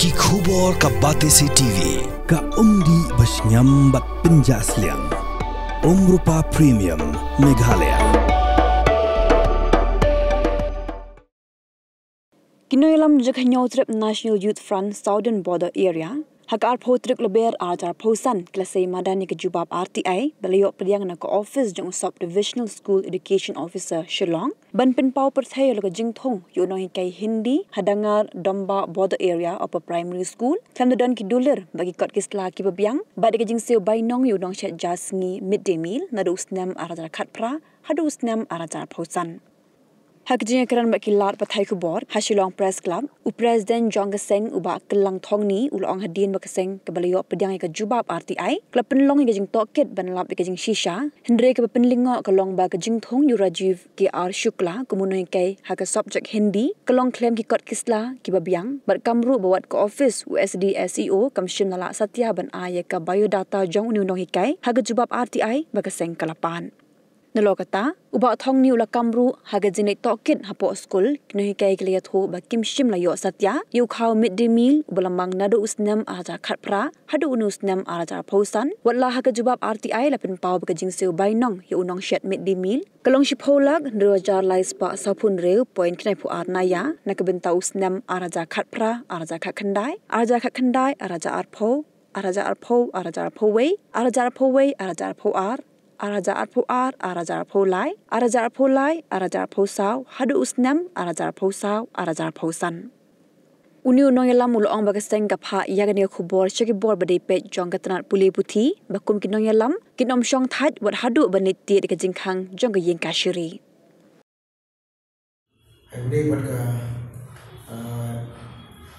Ki khubor ka Batesi TV. Ka umdi basnyam bat penjasliang. Rupa Premium Meghalaya. Kinoilam Jakhanyo Trip National Youth Front Southern Border Area. Hakar potrik leber ajar pausan kelasai madani ke jubab RTI beliau pediang nak office jong sub divisional school education officer Shillong ban pinpau perthai lo jing thong yo no kai Hindi hadangar domba border area of a primary school thamdan ki dulir bagi kot kisla ki babiang bad ke jing seo bainong yo nong chat jasngi midday meal nadu snam arajar khatpra hadu snam arajar pausan Hakjing keran baki lat pathai kubor Hashilong Press Club u President Jong Seng uba kelang thong ni ulong hadin bakaseng ke beliau pediang ke jubab RTI klub penlong ke jing toket ban lap ke jing shisha hendre ke penlingo ke long ba ke jing thong yu Rajiv ke R Shukla kemunoi ke hak subject Hindi kelong claim ki kot kisla ki babiang bar kamru bawat ke office USD SEO kamshim nala satya ban aya ke biodata jong unong hikai hak jubab RTI bakaseng kalapan Nalokata, uba thong ni ula kamru haga jinek tokit hapo school kinohi kai kliat ho ba kimshim layo satya yu khau midday meal ubalamang nadu usnam aja khatpra hadu unusnam aja pausan wala haga jubab RTI lapin pau ba jing seu bainong yu unong shet midday meal kalong shipholak ndrojar lais pa sapun reu point knai pu arnaya nakabenta usnam aja khatpra aja khandai aja arpo araja arpo we araja arpo ar Araja arpo ar, araja arpo lai, araja arpo saw, hadu usnam, araja arpo saw, araja arpo san. Uni unong ulong bagaseng kapha yagani khubor shaki bor badai pet jong katnat puli puthi bakum kinong yalam kinom shong that wat hadu baniti de jingkhang jong yin kashiri. Every what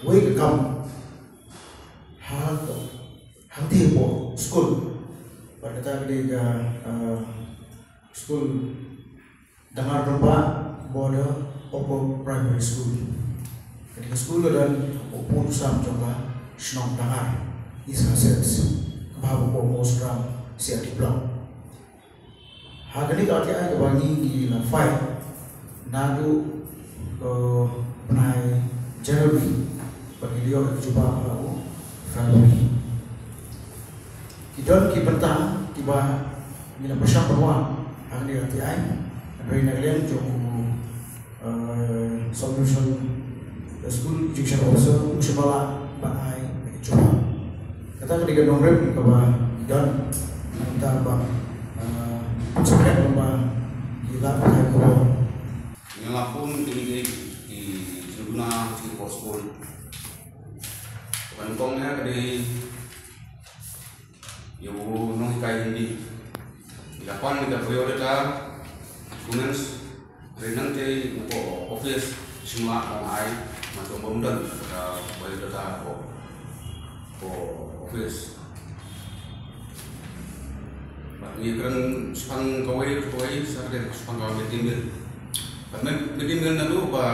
way to come hang po school pada kita school dengar rumpa border Oppo Primary School. Ketika school dan Oppo Nusam coba senang dengar isa sets kebahagiaan Oppo Nusam siap diplom. Hari ini kalau kita bagi di fight nadu penai Januari bagi dia coba lalu Februari. Kita petang tiba bila bersama peruang ahli RTI dari negara jom solution school education officer usaha banai coba kata ketika nomor bahwa dan kita bang sebenarnya bahwa kita pakai kau ngelakun di Tribuna di School kantongnya dari yo nong kai Hindi ilapan kita priorita kunens renante ko office semua ai macam pemuda biodata ko office ni kan sepang kawai sarde sepang kawai timil karena timil nalu ba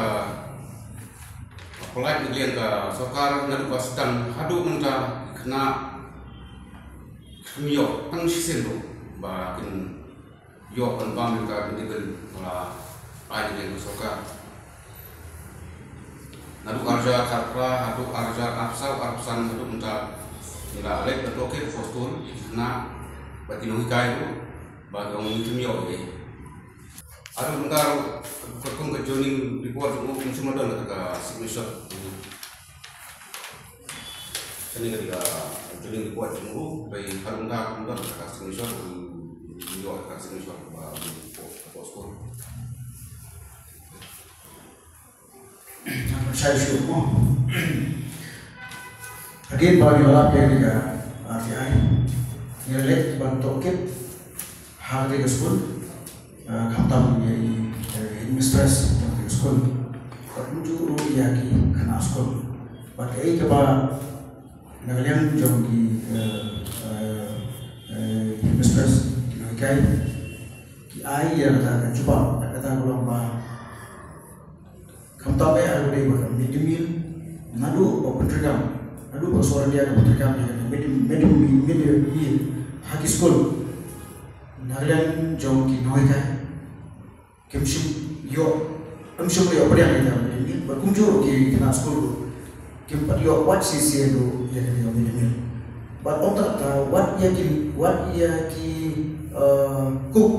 apalagi kalian ka sokar nalu ba sedang hadu menta kena Mio, ang sisendo, bakin yo kan pamin ka binibel wala ay din ko soka. Nadu arja karpra, adu arja arpsan nadu unta nila alek betoke fostul na batin hikai ko bagong mio e. Adu bentar kung ka joining report mo kung sumadon ka signature. Ini ketika jadi dibuat dulu, bayi kalau kemudian kasih misal, beliau kasih misal ke posko. Saya syukur. Again bagi orang yang juga RTI, nilai bantu kit hari ke school, khatam menjadi administrasi ke school, tertuju lagi kena school. Pakai kepada Nagalian jom di mistress kai ki ai yang tak cuba kata ulang ba kamta be ada dei ba midmil nadu opetrikam nadu pasor dia opetrikam midmil haki school Nagalian jom ki noi kai kimshim yo amshim yo pariang ita midmil ba kumjuro ki kena school Kita yo what sisi itu ya kan yo minimil. But on tak what ia ki cook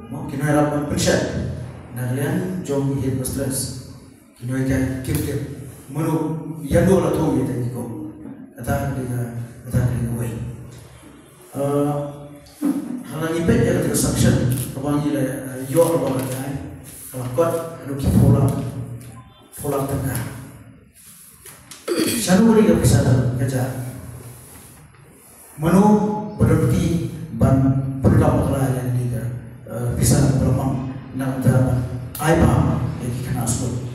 mau kini harapan pensiun. Nagalian jom headmistress kini kan kita menu yang dua lah tu kita ni ko. Kata dia way. Halang ipet ya kita section kabang ila yo kabang ada. Kalau kot anu ki follow tengah. Sanu beri kepesan kerja. Menu berarti ban program yang di bisa berlambang nak dapat IPA yang kena sebut.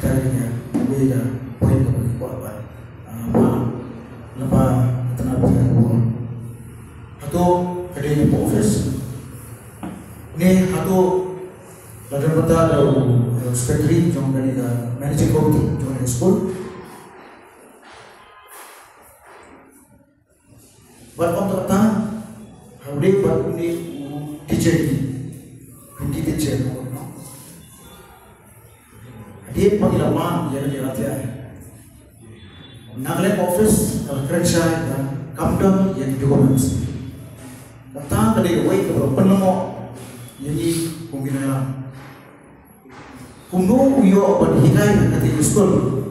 Tadinya beda poin kepada kuat lepas tenaga kerja. Atau kerja di office. Ni atau dalam betul ada secretary jom dari managing committee jom dari school. Buat orang kata, hari buat ini teacher, hindi teacher, dia panggil lama yang dia latih. Naglek office, kerja dan kamdam yang documents. Kata tadi away ke penemu yang ini mungkin dalam. Kuno uyo berhikai nanti school,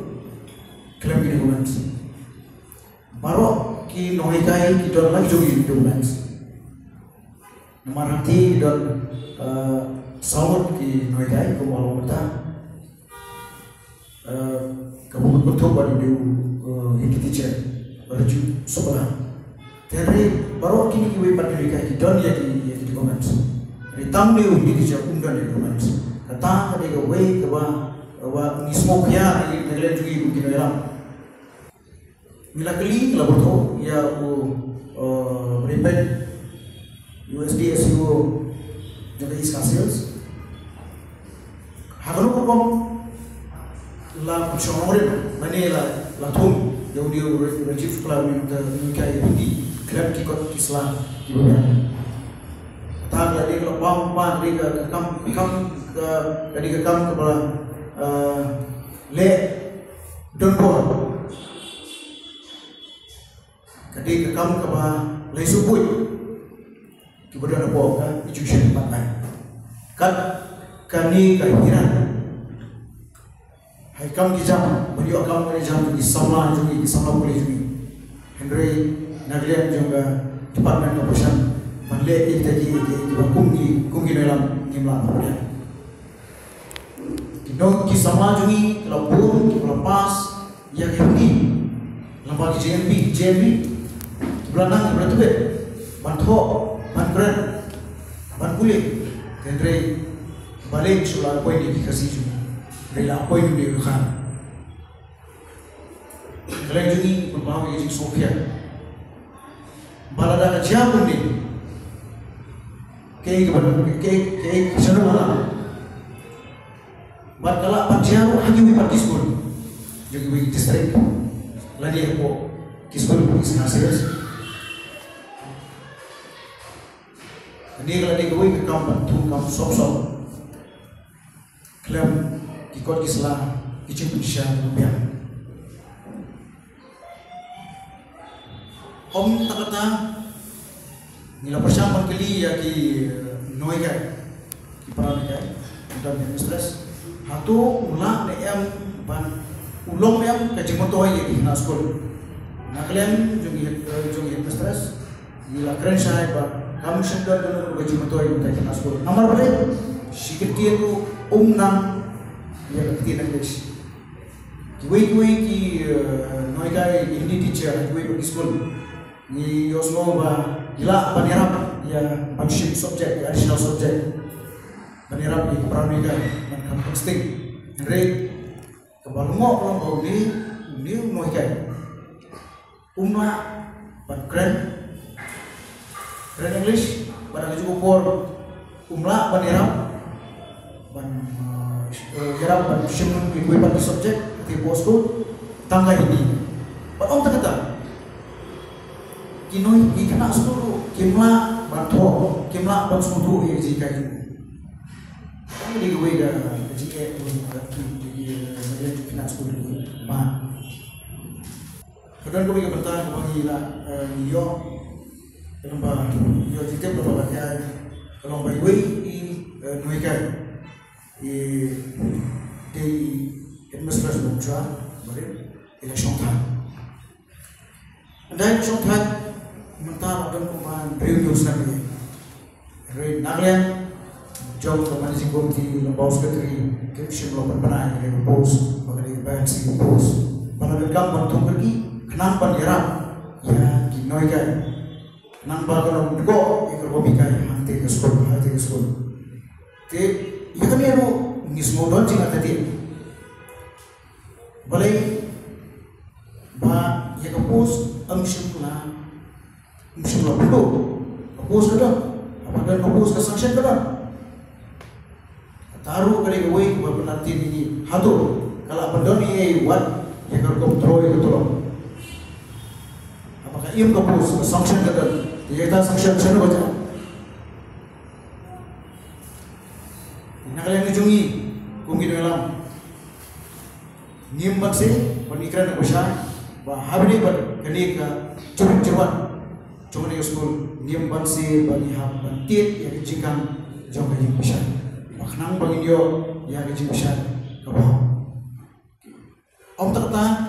klaim documents. Baru ki nohikai ki don lagi jogi documents. Nomor hati don saud ki nohikai ko malu mata. Kamu betul pada dia hiki teacher berju sebelah. Jadi baru kini ki pada nohikai ki don ya ki documents. Ritang dia hiki teacher unggan documents. Kata dia way ke wa ni smoke ya ni negara jogi mungkin dalam. Bila kali kalau betul ya repeat USD SU jadi iskasius. Hagalo kom la pensionore mana la tum jauh dia rejif sekolah minta kayak ini klub kikot Islam di mana. Tak ada dia kalau pang dia kam dari kam kepada le donbor. Jadi kamu keba lay subut kemudian apa kan institusi pakai kan kami kairan hai kamu dijam beliau kamu dijam di sama boleh juga Henry Naglian juga departemen kepolisian balik itu di kungi dalam jumlah kemudian kita sama juga kalau pas yang ini lembaga JMB Belanang berarti bet, bantu, bantuan, bantuan, tentang balik soal poin ini dikasih juga, rela poin ini diurusan. Kalau jadi berbau jadi Sofia, balada kerja pun ni, kayak sana mana, buat kalau kerja pun hanya di school, jadi di distrik, lagi apa, school pun isnasias. Ini kalau dia kawin ke kamu bantu kamu sok klaim ikut Islam kicin Indonesia rupiah. Om tak kata nila persamaan kali ya ki noi kai ki peran kai dan stress hatu ulah em ban ulong em kacing motor ya ki na school na kalian jungi stress nila keren saya ba kamu sedar dulu baju motor itu tak kena sebut. Nomor berapa? Sikit tu nang ya ketika English. Kiwi ki noikai Hindi teacher kiwi pergi school. Ni Yosmo ba gila panirap ya panship subject additional subject. Panirap di peran noikai macam posting. Henry kebalungok orang bau ni noikai. Ban keren English, pada juga por umla banirap, ban simun ikut pada subjek di bosku tangga ini. Pada orang kata, kinoi ikena seluruh kimla bantu, kimla bantu yang jika ini. Kami di gue dah jika di kena seluruh, Kemudian kami bertahan bagi yo lomba yo jitep lomba bagai lomba iwi nuikai di administrasi bangsa beri election time. Anda election time mentah dan kuman beri news nanti. Red Naglen jauh ke managing committee lomba sekretari election lomba penai dari post bagi bansi post. Pada dekam bantu pergi kenapa nyerap ya ginoi kai kenapa kalau dego ikut hobi kai hati ke sekolah ke ya kami ada ngismo don cing tadi boleh ba ya kapus amshimla perlu kapus kada apa dan kapus ke sanction kada taruh kali gue berpenanti ini hatu kalau pendoni wat ya kalau kontrol itu tolong apakah ia kapus ke sanction kada dia kita sanction sana baca nak kalian ujungi kungkin dalam nimbat sih pernikahan besar bah habis ber kini ke cepat cuma di sekolah nimbat sih bagi hab bantit yang jingkang jauh yang besar maknang bagi dia yang besar kebah om terta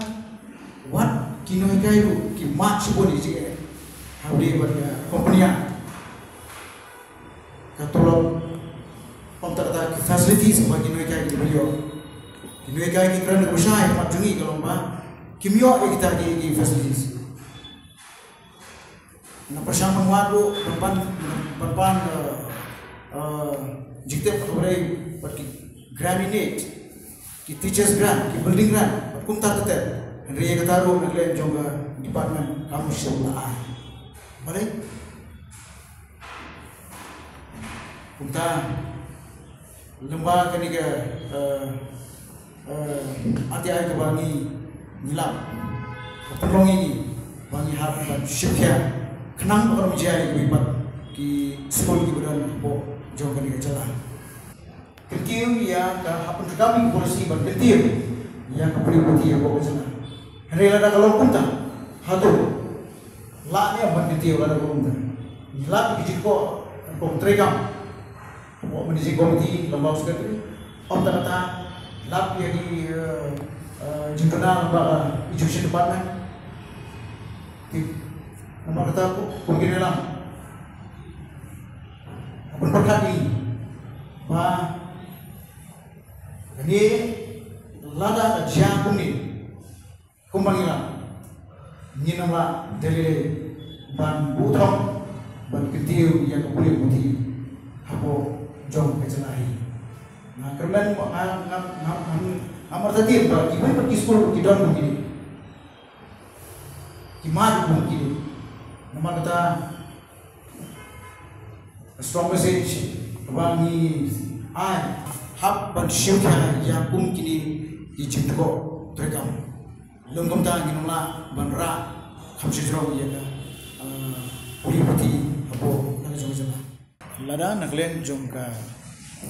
wat kino kayu ki mat sebut di sini habis ber kompenia katolong om terta facilities bagi mereka di beliau. Mereka yang kerana berusaha yang macungi kalau mbak kimio yang kita di facilities. Nah persamaan waru perpan jika kepada pergi graminate, ki teachers grant, ki building grant, kumta tetap. Henry yang ketaruh negara juga department kamu sebelah. Boleh? Kumta lembaga keniga hati-hati ke bangi nilap penolong ini bangi harapan syukur kenang orang menjadi kebibat di sekolah di badan po jauh keniga jalan ketiu yang hapen kami polisi berketiu yang kepributi po jalan hari ada kalau kunta hatu laknya berketiu ada kunta nilap dijiko kontrekam mau menjadi komiti lomba sekretari om ternyata lap yang di jengkena lomba education department nama kata mungkin dalam apa berkati bah ini lada jang kumbangilah ini nama dari ban butong ban ketiu yang boleh putih apa jom kecelahi. Nah, kerana amar tadi berarti kita pergi sekolah kita begini, kimat begini. Nama kata strong message bagi ai hab ban syukur yang mungkin dijemput terekam. Lengkap tak gimana bandra khamsi jauh ya kan. Polisi apa nak jom. Lada naklen jom ka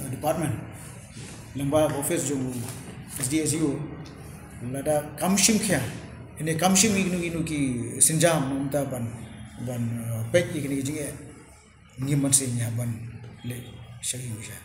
department lembaga office jom SDSU lada kamshim kya ini kamshim inu ki senjam mumta ban pek ikini jinge ngiman senya ban le shahi usha